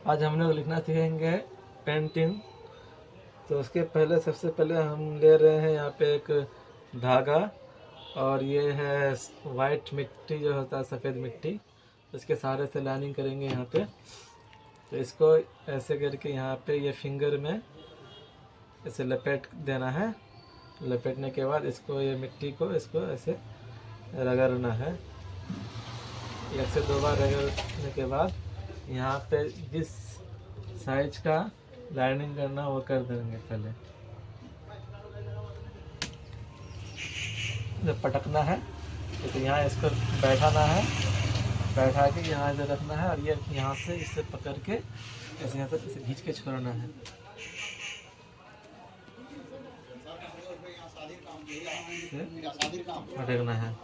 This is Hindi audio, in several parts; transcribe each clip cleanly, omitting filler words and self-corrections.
आज हम लोग लिखना सीखेंगे पेंटिंग। तो उसके पहले सबसे पहले हम ले रहे हैं यहाँ पे एक धागा, और ये है वाइट मिट्टी जो होता है, सफ़ेद मिट्टी, इसके सहारे से लाइनिंग करेंगे यहाँ पे। तो इसको ऐसे करके यहाँ पे ये फिंगर में ऐसे लपेट देना है। लपेटने के बाद इसको, ये मिट्टी को इसको ऐसे रगड़ना है। 1 से 2 बार रगड़ने के बाद यहाँ पे जिस साइज का लाइनिंग करना वो कर देंगे। पहले जब पटकना है तो यहाँ इसको बैठाना है, बैठा के यहाँ से रखना है, और ये यहाँ से इसे पकड़ के ऐसे यहाँ से इसे खींच के छोड़ना है। पटकना है।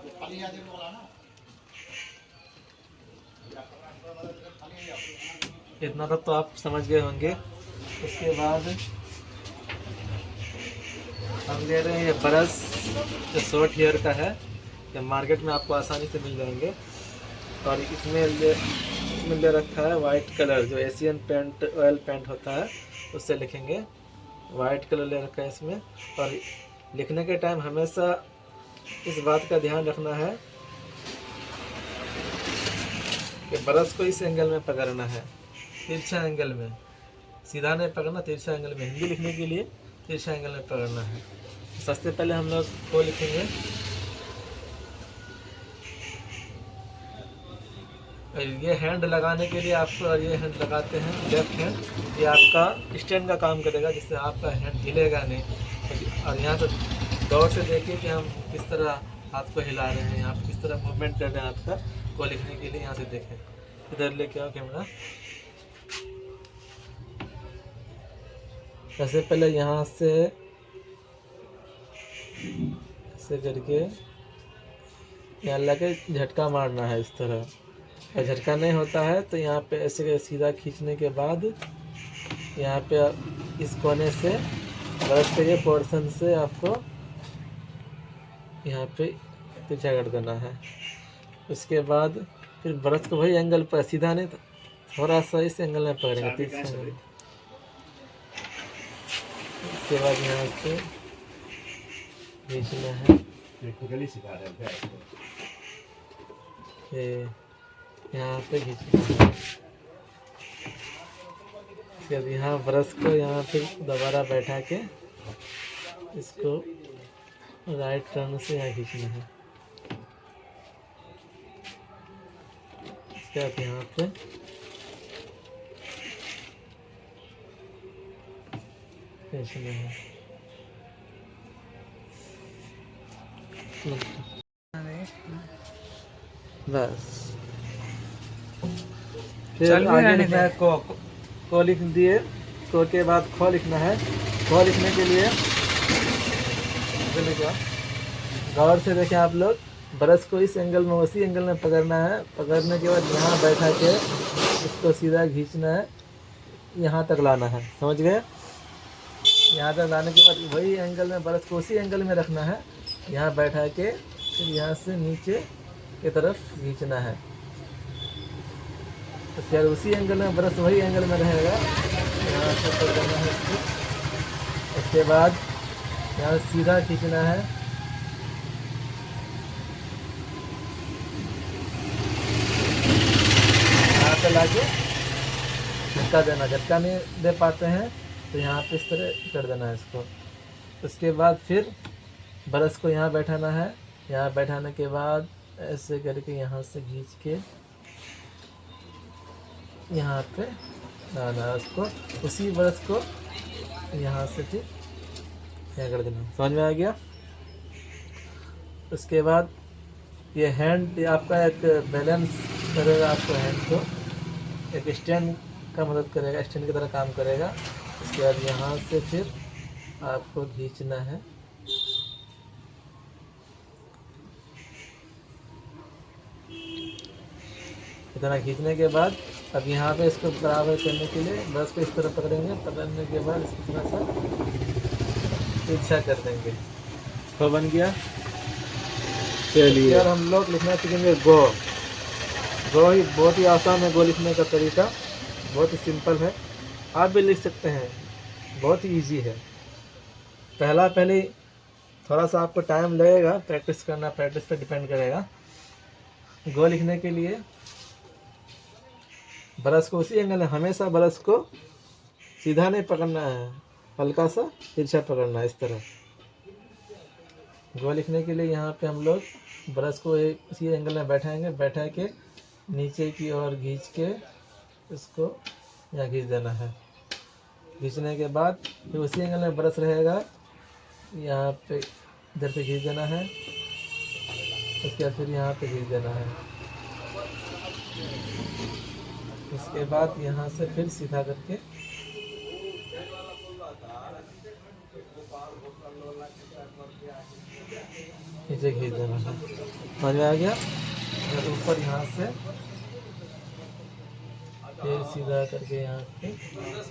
इतना तक तो आप समझ गए होंगे। उसके बाद हम ले रहे हैं ये ब्रश, जो शॉर्ट हेयर का है, ये मार्केट में आपको आसानी से मिल जाएंगे। और इसमें ले रखा है वाइट कलर, जो एशियन पेंट ऑयल पेंट होता है उससे लिखेंगे। वाइट कलर ले रखा है इसमें। और लिखने के टाइम हमेशा इस बात का ध्यान रखना है कि ब्रश को इस एंगल में पकड़ना है, तिरछा एंगल में, सीधा नहीं पकड़ना, तिरछा एंगल में। हिंदी लिखने के लिए तिरछा एंगल में पकड़ना है। सबसे पहले हम लोग को लिखेंगे, ये हैंड लगाने के लिए आपको, और ये हैंड लगाते हैं लेफ्ट हैंड, ये आपका स्टैंड का काम करेगा, जिससे आपका हैंड हिलेगा नहीं। और यहाँ से गौर से देखिए कि हम किस तरह हाथ को हिला रहे हैं, यहाँ पर किस तरह मूवमेंट कर रहे हैं हाथ का को लिखने के लिए। यहाँ से देखें, इधर लेके आओ कैमरा। सबसे पहले यहाँ से ऐसे करके यहाँ लगे झटका मारना है इस तरह। और झटका नहीं होता है तो यहाँ पे ऐसे सीधा खींचने के बाद यहाँ पे इस कोने से ब्रश के ये पोर्शन से आपको यहाँ पे तिरछा कर देना है। उसके बाद फिर ब्रश को वही एंगल पर, सीधा नहीं, थोड़ा सा इस एंगल में पकड़ेंगे, तिरछा एंगल। उसके बाद यहाँ से खींचना है, यहाँ पे खींचना है। फिर यहाँ ब्रश को यहाँ पे दोबारा बैठा के इसको राइट टर्न से यहाँ खींचना है। इसके बाद यहाँ पे खींचना है। बस फिर आगे लिखना है को लिख दिए। को के बाद ख लिखना है। ख लिखने के लिए गौर से देखें आप लोग, ब्रश को इस एंगल में, उसी एंगल में पकड़ना है। पकड़ने के बाद यहाँ बैठा के इसको सीधा खींचना है, यहाँ तक लाना है। समझ गए? यहाँ तक लाने के बाद वही एंगल में ब्रश को उसी एंगल में रखना है, यहाँ बैठा के फिर यहाँ से नीचे की तरफ खींचना है। तो फिर उसी एंगल में ब्रश वही एंगल में रहेगा, यहाँ से पकड़ना है इसको। उसके बाद यहाँ सीधा खींचना है, यहाँ पे लाके झटका देना। झटका नहीं दे पाते हैं तो यहाँ पे इस तरह कर देना है इसको। उसके बाद फिर ब्रश को यहाँ बैठाना है। यहाँ बैठाने के बाद ऐसे करके यहाँ से खींच के यहाँ पे लाना है उसको। उसी ब्रश को यहाँ से फिर यहाँ कर देना। समझ में आ गया? उसके बाद ये हैंड आपका एक बैलेंस करेगा, आपको हैंड को एक स्टैंड का मदद करेगा, स्टैंड की तरह काम करेगा। उसके बाद यहाँ से फिर आपको खींचना है। इतना खींचने के बाद अब यहाँ पे इसको बराबर करने के लिए ब्रश को इस तरह पकड़ेंगे। पकड़ने के बाद इसको थोड़ा सा तिरछा कर देंगे। तो बन गया। चलिए हम लोग लिखना सीखेंगे गो। गो ही बहुत ही आसान है गो लिखने का तरीका। बहुत ही सिंपल है, आप भी लिख सकते हैं, बहुत ही इजी है। पहले थोड़ा सा आपको टाइम लगेगा, प्रैक्टिस करना, प्रैक्टिस पे डिपेंड करेगा। गो लिखने के लिए ब्रश को उसी एंगल में, हमेशा ब्रश को सीधा नहीं पकड़ना है, हल्का सा तिरछा पकड़ना है, इस तरह। गो लिखने के लिए यहाँ पे हम लोग ब्रश को इसी एंगल में बैठाएंगे, बैठा के नीचे की ओर खींच के इसको यहाँ खींच देना है। खींचने के बाद फिर उसी एंगल में ब्रश रहेगा, यहाँ पे इधर से खींच देना है, उसके बाद फिर यहाँ पे खींच देना है। उसके बाद यहाँ से फिर सीधा करके नीचे खींच देना है। समझ में आ गया? फिर ऊपर यहाँ से फिर सीधा करके यहाँ पे खींच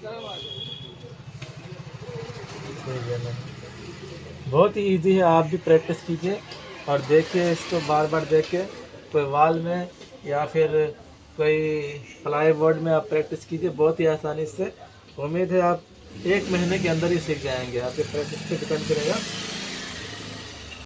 देना है। बहुत ही इजी है, आप भी प्रैक्टिस कीजिए और देखिए इसको बार बार देख के, कोई वॉल में या फिर कोई प्लाई बोर्ड में आप प्रैक्टिस कीजिए, बहुत ही आसानी से। उम्मीद है आप 1 महीने के अंदर ही सीख जाएंगे, आपके प्रैक्टिस पे डिपेंड करेगा।